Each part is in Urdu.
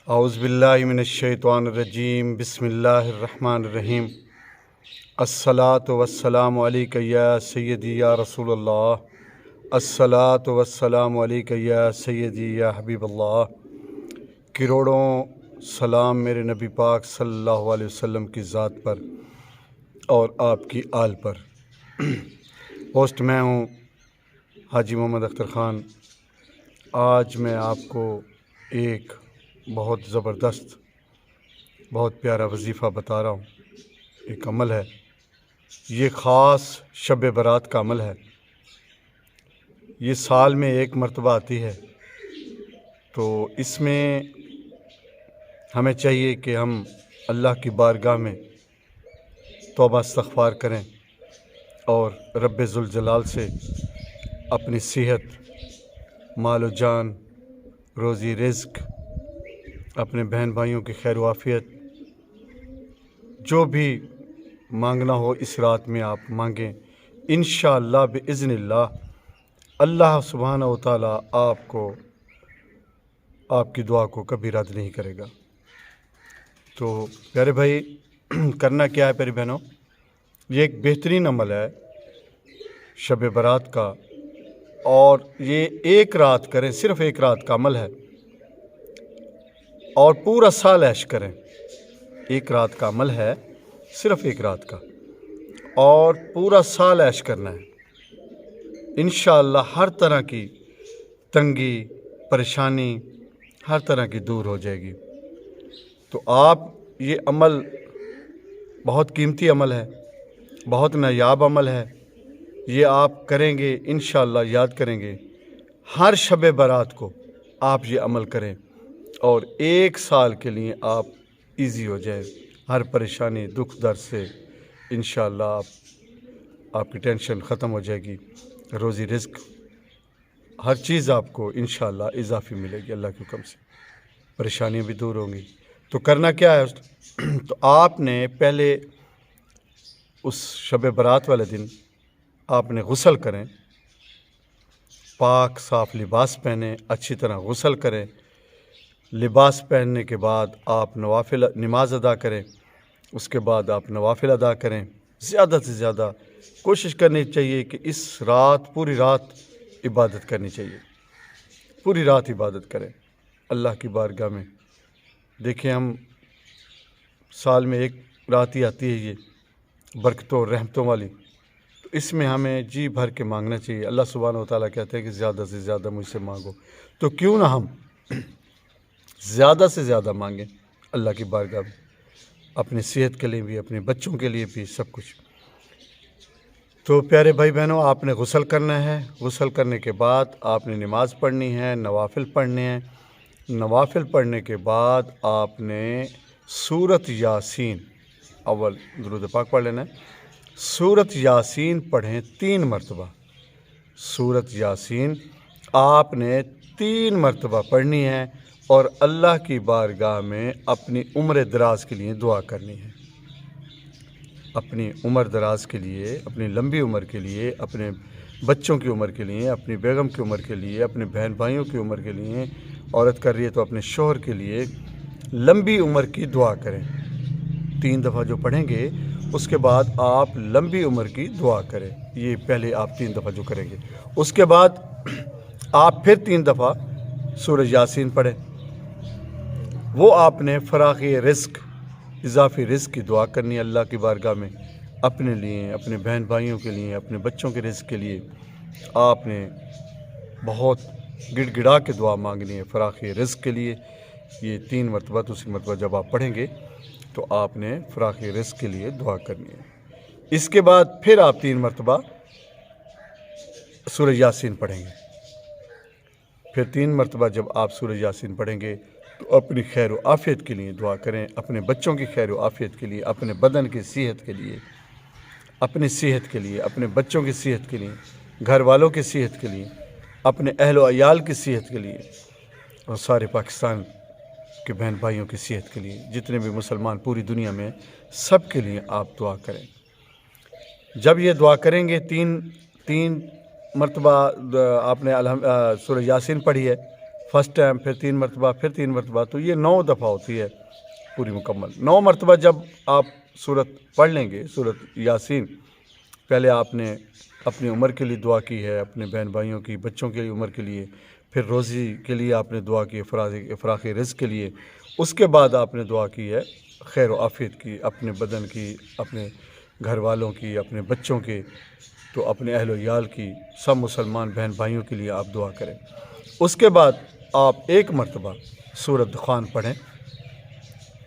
اعوذ باللہ من الشیطان الرجیم بسم اللہ الرحمن الرحیم الصلاۃ والسلام علیک یا سیدی یا رسول اللہ الصلاۃ والسلام علیک یا سیدی یا حبیب اللہ۔ کروڑوں سلام میرے نبی پاک صلی اللہ علیہ وسلم کی ذات پر اور آپ کی آل پر۔ ہوسٹ میں ہوں حاجی محمد اختر خان۔ آج میں آپ کو ایک بہت زبردست بہت پیارا وظیفہ بتا رہا ہوں۔ ایک عمل ہے، یہ خاص شب برات کا عمل ہے۔ یہ سال میں ایک مرتبہ آتی ہے، تو اس میں ہمیں چاہیے کہ ہم اللہ کی بارگاہ میں توبہ استغفار کریں اور رب ذوالجلال سے اپنی صحت، مال و جان، روزی رزق، اپنے بہن بھائیوں کی خیر و عافیت، جو بھی مانگنا ہو اس رات میں آپ مانگیں۔ انشاءاللہ بإذن اللہ اللہ سبحانہ و تعالیٰ آپ کی دعا کو کبھی رد نہیں کرے گا۔ تو پیارے بھائی، کرنا کیا ہے پیاری بہنوں؟ یہ ایک بہترین عمل ہے شب برات کا، اور یہ ایک رات کریں، صرف ایک رات کا عمل ہے، اور پورا سال عیش کریں۔ ایک رات کا عمل ہے، صرف ایک رات کا، اور پورا سال عیش کرنا ہے۔ انشاءاللہ ہر طرح کی تنگی، پریشانی ہر طرح کی دور ہو جائے گی۔ تو آپ یہ عمل بہت قیمتی عمل ہے، بہت نایاب عمل ہے۔ یہ آپ کریں گے، انشاءاللہ یاد کریں گے، ہر شب برات کو آپ یہ عمل کریں، اور ایک سال کے لیے آپ ایزی ہو جائیں۔ ہر پریشانی، دکھ درد سے انشاءاللہ آپ کی ٹینشن ختم ہو جائے گی۔ روزی رزق ہر چیز آپ کو انشاءاللہ اضافی ملے گی اللہ کے حکم سے، پریشانیاں بھی دور ہوں گی۔ تو کرنا کیا ہے؟ تو آپ نے پہلے اس شب برات والے دن آپ نے غسل کریں، پاک صاف لباس پہنیں، اچھی طرح غسل کریں۔ لباس پہننے کے بعد آپ نوافل نماز ادا کریں، اس کے بعد آپ نوافل ادا کریں۔ زیادہ سے زیادہ کوشش کرنی چاہیے کہ اس رات پوری رات عبادت کرنی چاہیے، پوری رات عبادت کریں اللہ کی بارگاہ میں۔ دیکھیں، ہم سال میں ایک رات ہی آتی ہے یہ برکتوں اور رحمتوں والی، تو اس میں ہمیں جی بھر کے مانگنا چاہیے۔ اللہ سبحانہ و تعالیٰ کہتے ہیں کہ زیادہ سے زیادہ مجھ سے مانگو، تو کیوں نہ ہم زیادہ سے زیادہ مانگیں اللہ کی بارگاہ میں، اپنی صحت کے لیے بھی، اپنے بچوں کے لیے بھی، سب کچھ۔ تو پیارے بھائی بہنوں، آپ نے غسل کرنا ہے۔ غسل کرنے کے بعد آپ نے نماز پڑھنی ہے، نوافل پڑھنے ہیں۔ نوافل پڑھنے کے بعد آپ نے سورۃ یاسین، اول درود پاک پڑھ لینا ہے۔ سورۃ یاسین پڑھیں 3 مرتبہ۔ سورۃ یاسین آپ نے 3 مرتبہ پڑھنی ہے، اور اللہ کی بارگاہ میں اپنی عمر دراز کے لیے دعا کرنی ہے۔ اپنی عمر دراز کے لیے، اپنی لمبی عمر کے لیے، اپنے بچوں کی عمر کے لیے، اپنی بیگم کی عمر کے لیے، اپنے بہن بھائیوں کی عمر کے لیے، عورت کر رہی ہے تو اپنے شوہر کے لیے لمبی عمر کی دعا کریں۔ 3 دفعہ جو پڑھیں گے، اس کے بعد آپ لمبی عمر کی دعا کریں۔ یہ پہلے آپ 3 دفعہ جو کریں گے، اس کے بعد آپ پھر 3 دفعہ سورہ یاسین پڑھیں۔ وہ آپ نے فراخی رزق، اضافی رزق کی دعا کرنی ہے اللہ کی بارگاہ میں، اپنے لیے، اپنے بہن بھائیوں کے لیے، اپنے بچوں کے رزق کے لیے آپ نے بہت گڑ گڑا کے دعا مانگنی ہے فراخی رزق کے لیے۔ یہ 3 مرتبہ، دوسری مرتبہ جب آپ پڑھیں گے تو آپ نے فراخی رزق کے لیے دعا کرنی ہے۔ اس کے بعد پھر آپ 3 مرتبہ سورہ یاسین پڑھیں گے۔ پھر 3 مرتبہ جب آپ سورہ یاسین پڑھیں گے تو اپنی خیر و عافیت کے لیے دعا کریں، اپنے بچوں کی خیر و عافیت کے لیے، اپنے بدن کی صحت کے لیے، اپنی صحت کے لیے، اپنے بچوں کی صحت کے لیے، گھر والوں کی صحت کے لیے، اپنے اہل و عیال کی صحت کے لیے، اور سارے پاکستان کے بہن بھائیوں کی صحت کے لیے، جتنے بھی مسلمان پوری دنیا میں، سب کے لیے آپ دعا کریں۔ جب یہ دعا کریں گے، 3 مرتبہ آپ نے سورہ یاسین پڑھی ہے، فسٹ ٹائم، پھر 3 مرتبہ، پھر 3 مرتبہ، تو یہ 9 دفعہ ہوتی ہے پوری مکمل۔ 9 مرتبہ جب آپ سورت پڑھ لیں گے، سورت یاسین، پہلے آپ نے اپنی عمر کے لیے دعا کی ہے، اپنے بہن بھائیوں کی، بچوں کے لیے، عمر کے لیے، پھر روزی کے لیے آپ نے دعا کی، افراخ رزق کے لیے، اس کے بعد آپ نے دعا کی ہے خیر و عافیت کی، اپنے بدن کی، اپنے گھر والوں کی، اپنے بچوں کے، تو اپنے اہل و عیال کی، سب مسلمان بہن بھائیوں کے لیے آپ دعا کریں۔ اس کے بعد آپ 1 مرتبہ سورۃ دخان پڑھیں،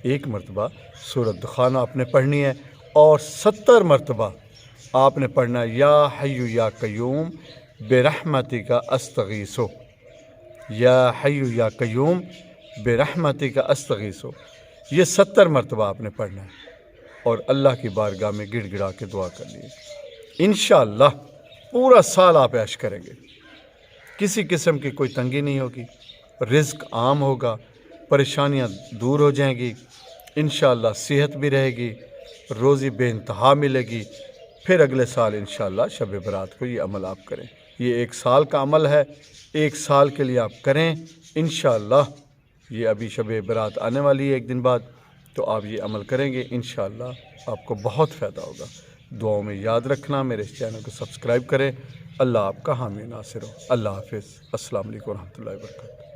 1 مرتبہ سورۃ دخان آپ نے پڑھنی ہے، اور 70 مرتبہ آپ نے پڑھنا ہے یا حی یا قیوم برحمتک استغیث، یا حی یا قیوم برحمتک استغیث، یہ 70 مرتبہ آپ نے پڑھنا ہے، اور اللہ کی بارگاہ میں گڑ گڑا کے دعا کرنی ہے۔ انشاءاللہ پورا سال آپ عیش کریں گے، کسی قسم کی کوئی تنگی نہیں ہوگی، رزق عام ہوگا، پریشانیاں دور ہو جائیں گی، انشاءاللہ صحت بھی رہے گی، روزی بے انتہا ملے گی۔ پھر اگلے سال انشاءاللہ شب برات کو یہ عمل آپ کریں، یہ 1 سال کا عمل ہے، 1 سال کے لیے آپ کریں انشاءاللہ۔ یہ ابھی شب برات آنے والی ہے 1 دن بعد، تو آپ یہ عمل کریں گے انشاءاللہ آپ کو بہت فائدہ ہوگا۔ دعاؤں میں یاد رکھنا، میرے اس چینل کو سبسکرائب کریں۔ اللہ آپ کا حامی ناصر ہو۔ اللہ حافظ۔ السلام علیکم ورحمۃ اللہ وبرکاتہ۔